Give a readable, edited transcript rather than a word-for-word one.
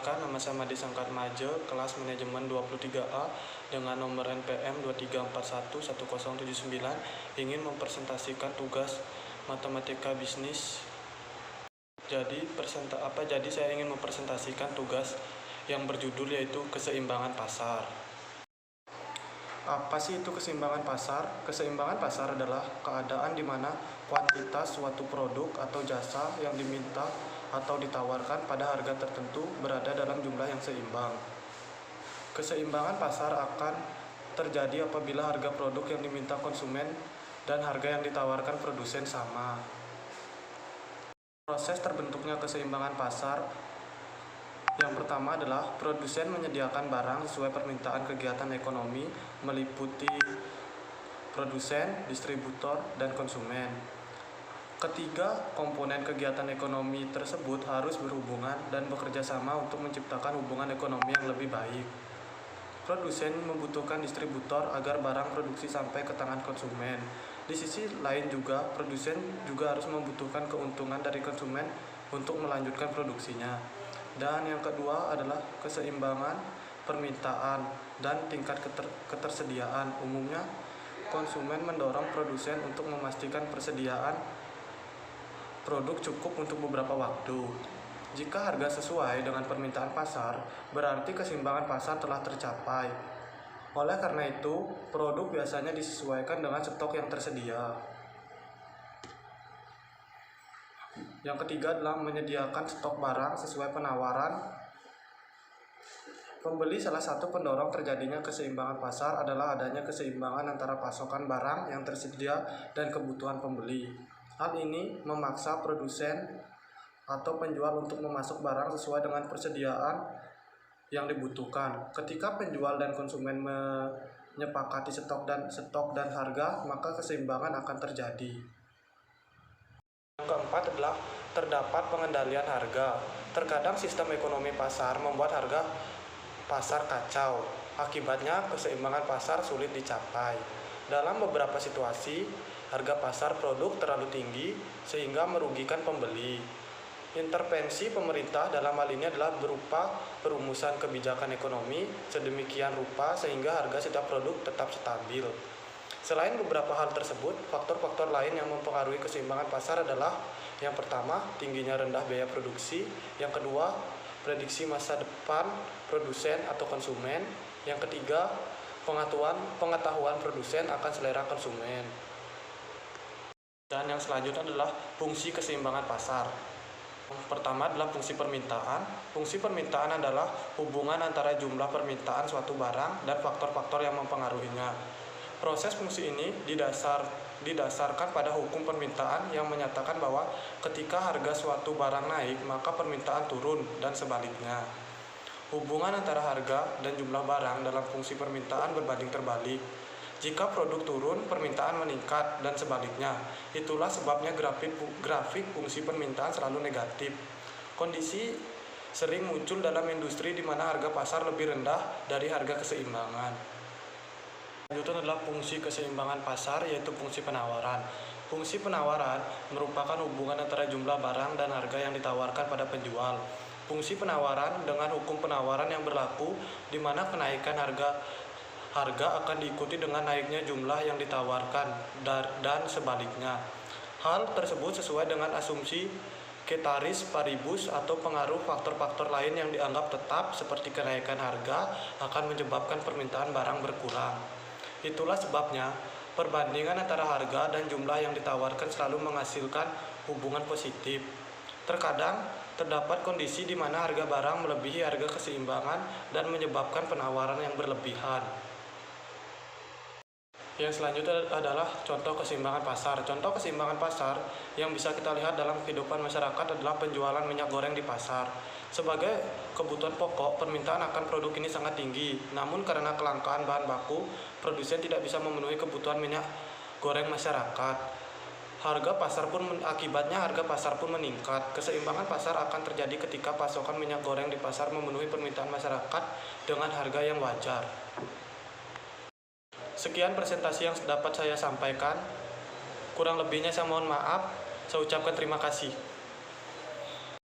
Perkenalkan, nama saya Madi Sangkatmaja, kelas manajemen 23A dengan nomor NPM 23411079, ingin mempresentasikan tugas matematika bisnis. Jadi saya ingin mempresentasikan tugas yang berjudul yaitu keseimbangan pasar. Apa sih itu keseimbangan pasar? Keseimbangan pasar adalah keadaan di mana kuantitas suatu produk atau jasa yang diminta atau ditawarkan pada harga tertentu berada dalam jumlah yang seimbang. Keseimbangan pasar akan terjadi apabila harga produk yang diminta konsumen dan harga yang ditawarkan produsen sama. Proses terbentuknya keseimbangan pasar yang pertama adalah produsen menyediakan barang sesuai permintaan kegiatan ekonomi meliputi produsen, distributor, dan konsumen. Ketiga komponen kegiatan ekonomi tersebut harus berhubungan dan bekerja sama untuk menciptakan hubungan ekonomi yang lebih baik. Produsen membutuhkan distributor agar barang produksi sampai ke tangan konsumen. Di sisi lain juga, produsen juga harus membutuhkan keuntungan dari konsumen untuk melanjutkan produksinya. Dan yang kedua adalah keseimbangan permintaan dan tingkat ketersediaan. Umumnya, konsumen mendorong produsen untuk memastikan persediaan produk cukup untuk beberapa waktu. Jika harga sesuai dengan permintaan pasar, berarti keseimbangan pasar telah tercapai. Oleh karena itu, produk biasanya disesuaikan dengan stok yang tersedia. Yang ketiga adalah menyediakan stok barang sesuai penawaran. Pembeli salah satu pendorong terjadinya keseimbangan pasar adalah adanya keseimbangan antara pasokan barang yang tersedia dan kebutuhan pembeli. Hal ini memaksa produsen atau penjual untuk memasok barang sesuai dengan persediaan yang dibutuhkan. Ketika penjual dan konsumen menyepakati stok dan harga, maka keseimbangan akan terjadi. Yang keempat adalah terdapat pengendalian harga. Terkadang sistem ekonomi pasar membuat harga pasar kacau. Akibatnya keseimbangan pasar sulit dicapai. Dalam beberapa situasi, harga pasar produk terlalu tinggi sehingga merugikan pembeli. Intervensi pemerintah dalam hal ini adalah berupa perumusan kebijakan ekonomi sedemikian rupa sehingga harga setiap produk tetap stabil. Selain beberapa hal tersebut, faktor-faktor lain yang mempengaruhi keseimbangan pasar adalah yang pertama, tingginya rendah biaya produksi, yang kedua, prediksi masa depan produsen atau konsumen, yang ketiga, pengetahuan produsen akan selera konsumen. Dan yang selanjutnya adalah fungsi keseimbangan pasar. Pertama adalah fungsi permintaan. Fungsi permintaan adalah hubungan antara jumlah permintaan suatu barang dan faktor-faktor yang mempengaruhinya. Proses fungsi ini didasarkan pada hukum permintaan yang menyatakan bahwa ketika harga suatu barang naik, maka permintaan turun dan sebaliknya. Hubungan antara harga dan jumlah barang dalam fungsi permintaan berbanding terbalik. Jika produk turun, permintaan meningkat dan sebaliknya. Itulah sebabnya grafik fungsi permintaan selalu negatif. Kondisi sering muncul dalam industri di mana harga pasar lebih rendah dari harga keseimbangan. Selanjutnya adalah fungsi keseimbangan pasar, yaitu fungsi penawaran. Fungsi penawaran merupakan hubungan antara jumlah barang dan harga yang ditawarkan pada penjual. Fungsi penawaran dengan hukum penawaran yang berlaku, di mana kenaikan harga akan diikuti dengan naiknya jumlah yang ditawarkan dan sebaliknya. Hal tersebut sesuai dengan asumsi ceteris paribus atau pengaruh faktor-faktor lain yang dianggap tetap seperti kenaikan harga akan menyebabkan permintaan barang berkurang. Itulah sebabnya perbandingan antara harga dan jumlah yang ditawarkan selalu menghasilkan hubungan positif. Terkadang terdapat kondisi di mana harga barang melebihi harga keseimbangan dan menyebabkan penawaran yang berlebihan. Yang selanjutnya adalah contoh keseimbangan pasar. Contoh keseimbangan pasar yang bisa kita lihat dalam kehidupan masyarakat adalah penjualan minyak goreng di pasar. Sebagai kebutuhan pokok, permintaan akan produk ini sangat tinggi. Namun karena kelangkaan bahan baku, produsen tidak bisa memenuhi kebutuhan minyak goreng masyarakat. Akibatnya harga pasar pun meningkat. Keseimbangan pasar akan terjadi ketika pasokan minyak goreng di pasar memenuhi permintaan masyarakat dengan harga yang wajar. Sekian presentasi yang dapat saya sampaikan. Kurang lebihnya saya mohon maaf. Saya ucapkan terima kasih.